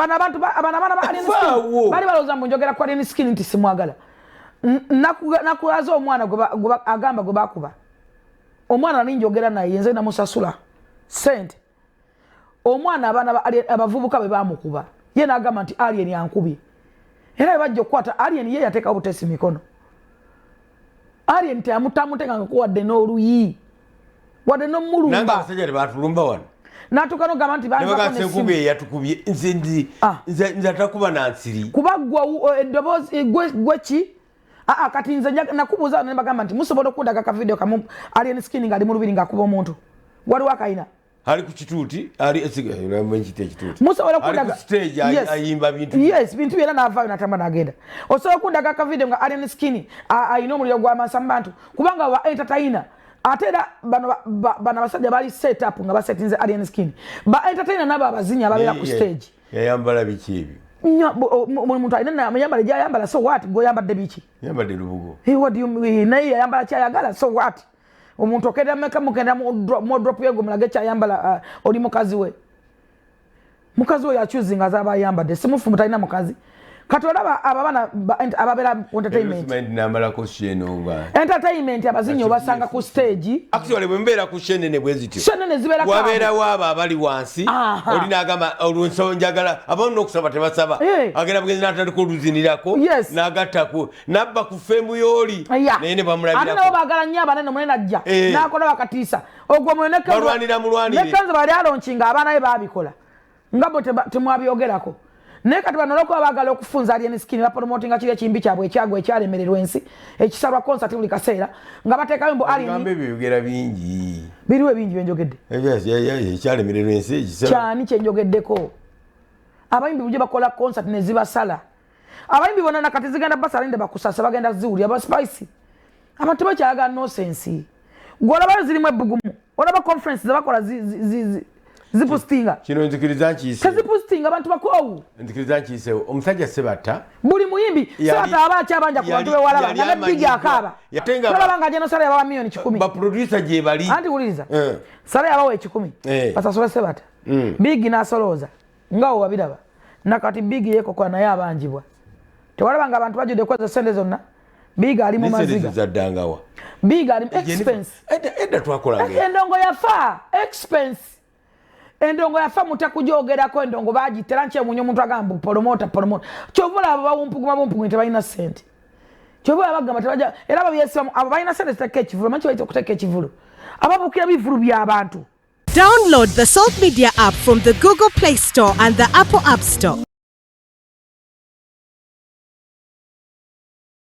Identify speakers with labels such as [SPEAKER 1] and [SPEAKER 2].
[SPEAKER 1] bana abantu bali baloza mbonjogera kwa Alien Skin nti simwagala nakulaza omwana gwe agamba gwe bakuba omwana ninjogera naye yenze na musasula sente omwana abavubuka be bamukuba ye nagamba nti Alien yankubye era bajjo kwata Alien ye yateka obutesi mikono Alien te amutamutenga ngkuwadde n'oluyi wadde n'omulumba
[SPEAKER 2] nanga abasajja batulumba wano
[SPEAKER 1] natukano gamba nti
[SPEAKER 2] bali nkubye yatukubye nze atakuba nansiri
[SPEAKER 1] kuba eddobozi gweki kati nze nakubuuza ne bagamba nti musobola okundaga ka video kamu Alien Skin ngali mu lubiri ngakuba omuntu waliwo akaina
[SPEAKER 2] ali ku kituuti ali mwenjite kituuti
[SPEAKER 1] musobola okundaga
[SPEAKER 2] stage ayimba bintu
[SPEAKER 1] bintu byera n'avaayo natamba n'agenda osobola okundaga ka video nga Alien Skin ayina omuliro gw'amasa mu bantu kubanga ba entertainer ate era bano abasajja bali set up nga basetinze Alien Skin ba entertainer nabo abazinya ababeera ku stage
[SPEAKER 2] yayambala biki ebyo
[SPEAKER 1] muntu alina amayambala gyayambala so what goyambadde biki
[SPEAKER 2] yambadde lubugo
[SPEAKER 1] what do you mean naye yayambala kyayagala so what omuntu okenda meka mukenda mu drop yego mulage kyayambala oli mukazi we yachuzinga azaba yambadde simufu mutalina mukazi katolaba ababana ababera entertainment abazinyo basanga ku stage
[SPEAKER 2] actually bwembera ku shenene bwezityo
[SPEAKER 1] shenene zibera ka
[SPEAKER 2] wabera waba abali wansi olina agamba olwonsonjagala abono okusaba tebasaba agenda bwenzi natali ku luzinirako nagatako nabba ku fembu yoli nene bamulabira
[SPEAKER 1] ate bagala nya abanene munene ajja nakola bakatisa ogwo mweneka
[SPEAKER 2] balwanira mulwanire
[SPEAKER 1] nekanze bali alonkinga abana be babikola ngabo temwabyogerako ne kati banoloko abagala okufunza Alien Skin ba promoting akiri ekimbi kyabwe ekyagwe ekyalemererwa ensi ekisalwa concert buli kaseera nga bateka mbo Alien
[SPEAKER 2] ngambe byogera bingi
[SPEAKER 1] biriwe bingi benjogedde
[SPEAKER 2] ekyalemererwa ensi ekisala
[SPEAKER 1] cyani kyenjogeddeko abayimbi buje bakola concert ne zibasala abayimbi bona nakati zigenda basala inde bakusasa bagenda ziwuli aba spicy abantu bakyaga no sense gola bali zirimu ebugumu olaba conference zabakola zipustinga
[SPEAKER 2] kino nzikiriza nkise
[SPEAKER 1] kazipustinga abantu bakowu
[SPEAKER 2] nzikiriza nkise omusajja sebata
[SPEAKER 1] buli muyimbi sebata abacha abanja ku bantu bewalaba nga bigi akaba yatenga banga jeno sale yabawa milioni 10
[SPEAKER 2] ba producer je bali
[SPEAKER 1] anti uliza sale yabawa 10 basasole sebata bigi na soloza ngawo wabiraba nakati bigi yeko kwa naye abanjibwa tewalaba nga abantu bajude kweza sende zonna bigi ali mu maziga
[SPEAKER 2] zaddangawa
[SPEAKER 1] bigi ali expense
[SPEAKER 2] edda twakolanga
[SPEAKER 1] endongo yafa expense endongo yafa mutakujogerako endongo bagitera nche munyo muntu agamba promota chovula abo bawumpuguma tebalina sente chovula bagamba tebaja era babyesa abo balina sente zitake ekivulu manchi bayita okuteka ekivulu ababukira bivulu by'abantu.
[SPEAKER 3] Download the Salt Media app from the Google Play Store and the Apple App Store.